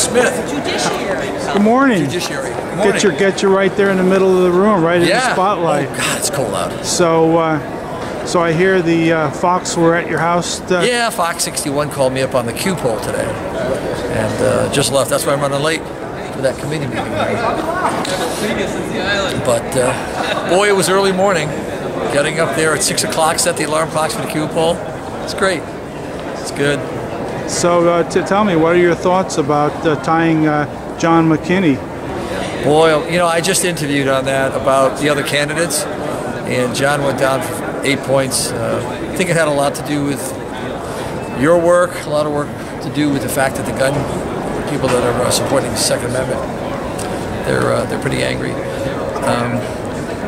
Smith. Good morning. Judiciary. Good morning. Get you right there in the middle of the room, right in the spotlight. Oh God, it's cold out. So I hear the Fox were at your house. Yeah, Fox 61 called me up on the Q poll today, and just left. That's why I'm running late for that committee meeting. But boy, it was early morning. Getting up there at 6 o'clock, set the alarm clocks for the Q poll. It's great. It's good. So tell me, what are your thoughts about tying John McKinney? Boy, you know, I just interviewed on that about the other candidates, and John went down for 8 points. I think it had a lot to do with your work, a lot of work to do with the fact that the gun people that are supporting the Second Amendment, they're pretty angry.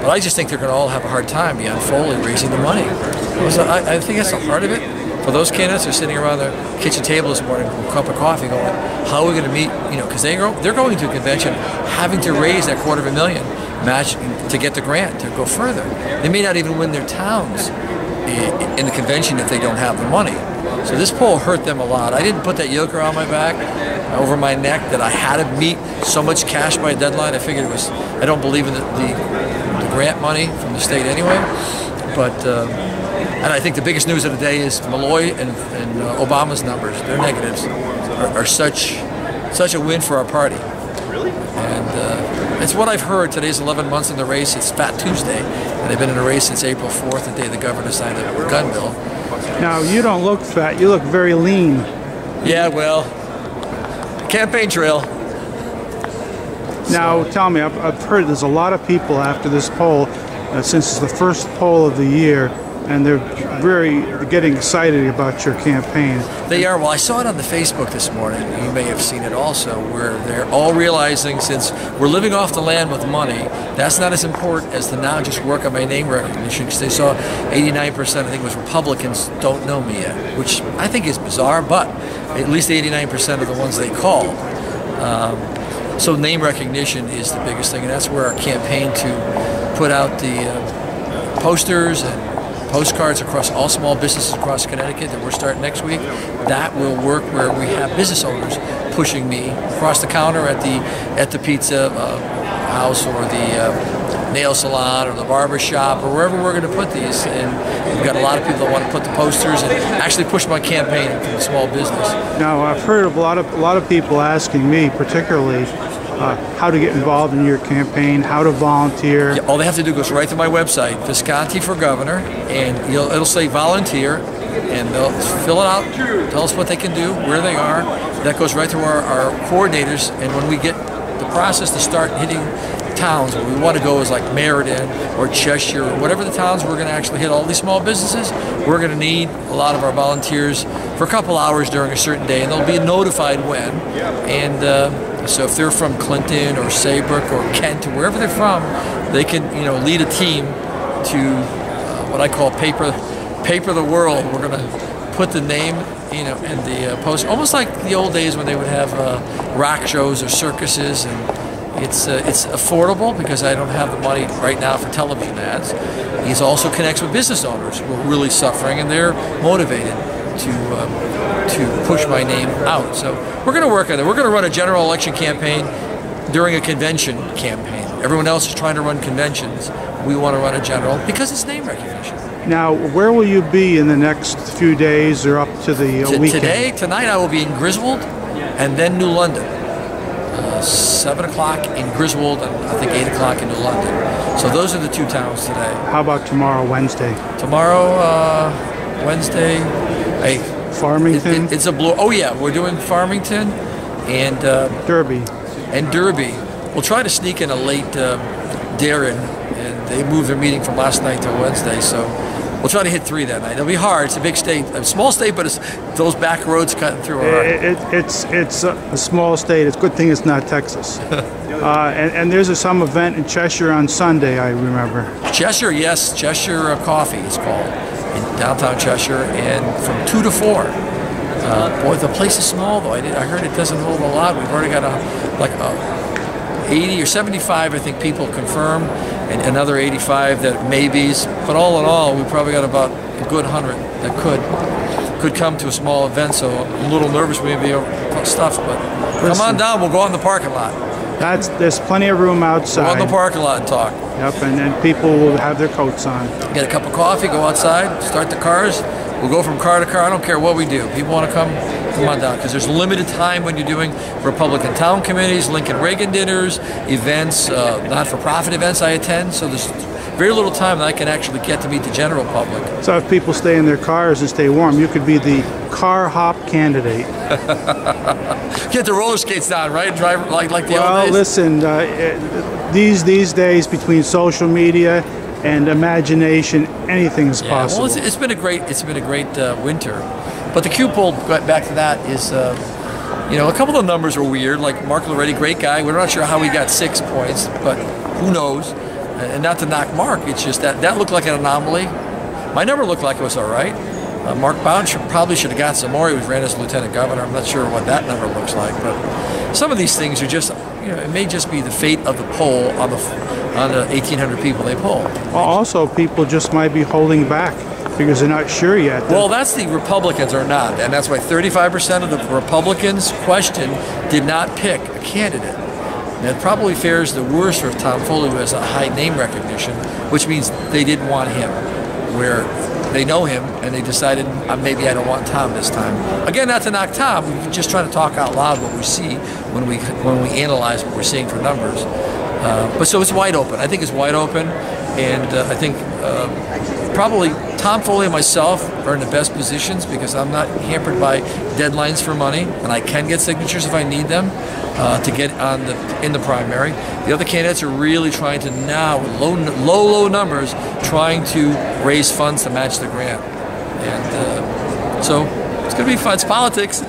But I just think they're going to all have a hard time beyond Foley raising the money. I think that's the heart of it. For those candidates who are sitting around their kitchen table this morning with a cup of coffee going, how are we going to meet, you know, because they're going to a convention having to raise that $250,000 match to get the grant to go further. They may not even win their towns in the convention if they don't have the money. So this poll hurt them a lot. I didn't put that yoke around my back, over my neck, that I had to meet so much cash by a deadline. I figured it was, I don't believe in the grant money from the state anyway. But, and I think the biggest news of the day is Malloy and Obama's numbers, their negatives, are such a win for our party. Really? And it's what I've heard. Today's 11 months in the race. It's Fat Tuesday, and they've been in the race since April 4th, the day the governor signed the gun bill. Now, you don't look fat. You look very lean. Yeah, well, campaign trail. Now, tell me, I've heard there's a lot of people after this poll, since it's the first poll of the year, and they're getting excited about your campaign. They are. Well, I saw it on the Facebook this morning. You may have seen it also, where they're all realizing, since we're living off the land with money, that's not as important as to now just work on my name recognition, because they saw 89%, I think it was Republicans, don't know me yet, which I think is bizarre, but at least 89% of the ones they called. So name recognition is the biggest thing, and that's where our campaign to put out the posters and postcards across all small businesses across Connecticut that we're starting next week. That will work where we have business owners pushing me across the counter at the pizza house or the nail salon or the barber shop or wherever we're going to put these. And we've got a lot of people that want to put the posters and actually push my campaign into the small business. Now, I've heard of a lot of people asking me, particularly, how to get involved in your campaign, how to volunteer. Yeah, all they have to do goes right to my website, Visconti for Governor, and it'll say volunteer, and they'll fill it out, tell us what they can do, where they are. That goes right to our coordinators, and when we get the process to start hitting towns, where we want to go is like Meriden or Cheshire, or whatever the towns we're going to actually hit all these small businesses, we're going to need a lot of our volunteers for a couple hours during a certain day, and they'll be notified when. And so if they're from Clinton or Saybrook or Kent or wherever they're from, they can, you know, lead a team to what I call paper the world. We're going to put the name, you know, and the post, almost like the old days when they would have rock shows or circuses, and it's affordable because I don't have the money right now for television ads. He also connects with business owners who are really suffering, and they're motivated to push my name out. So we're going to work on it. We're going to run a general election campaign during a convention campaign. Everyone else is trying to run conventions. We want to run a general because it's name recognition. Now, where will you be in the next few days or up to the weekend? Tonight I will be in Griswold and then New London. 7 o'clock in Griswold and I think 8 o'clock in New London. So those are the two towns today. How about tomorrow, Wednesday? Tomorrow, Wednesday, Farmington? It's a blue. Oh yeah, we're doing Farmington and Derby. And Derby. We'll try to sneak in a late Darien, and they moved their meeting from last night to Wednesday, so we'll try to hit 3 that night. It'll be hard. It's a big state, a small state, but it's those back roads cutting through are hard. It's a small state. It's a good thing it's not Texas. And there's some event in Cheshire on Sunday, I remember. Cheshire, yes, Cheshire Coffee is called, in downtown Cheshire, and from 2 to 4. Boy, the place is small though. I heard it doesn't hold a lot. We've already got 80 or 75, I think, people confirmed, and another 85 that maybes. But all in all, we probably got about a good 100 that could could come to a small event, so I'm a little nervous we may be stuffed, but come on down, we'll go out in the parking lot. There's plenty of room outside. Go out in the parking lot and talk. Yep, and then people will have their coats on. Get a cup of coffee, go outside, start the cars. We'll go from car to car. I don't care what we do. People want to come on down, because there's limited time when you're doing Republican town committees, Lincoln Reagan dinners, events, not-for-profit events I attend, so there's very little time that I can actually get to meet the general public. So if people stay in their cars and stay warm, you could be the car hop candidate. Get the roller skates down, right? Drive like the old days. Well, listen, these days between social media and imagination, anything is possible. Well, it's been a great winter, but the Q poll, back to that, is a couple of the numbers are weird. Like Mark Loretti, great guy. We're not sure how he got 6 points, but who knows? And not to knock Mark, it's just that looked like an anomaly. My number looked like it was all right. Mark Bound probably should have got some more. He was ran as lieutenant governor. I'm not sure what that number looks like, but some of these things are just, it may just be the fate of the poll on the 1,800 people they poll. Well, also, people just might be holding back because they're not sure yet. Well, that's the Republicans are not, and that's why 35% of the Republicans questioned did not pick a candidate. And it probably fares the worst for Tom Foley, who has a high name recognition, which means they didn't want him, where they know him and they decided maybe I don't want Tom this time. Again, not to knock Tom, we're just trying to talk out loud what we see when we analyze what we're seeing for numbers. But so it's wide open. I think it's wide open, and I think probably Tom Foley and myself are in the best positions because I'm not hampered by deadlines for money, and I can get signatures if I need them to get in the primary. The other candidates are really trying to now, low numbers, trying to raise funds to match the grant, and so it's going to be fun. It's politics.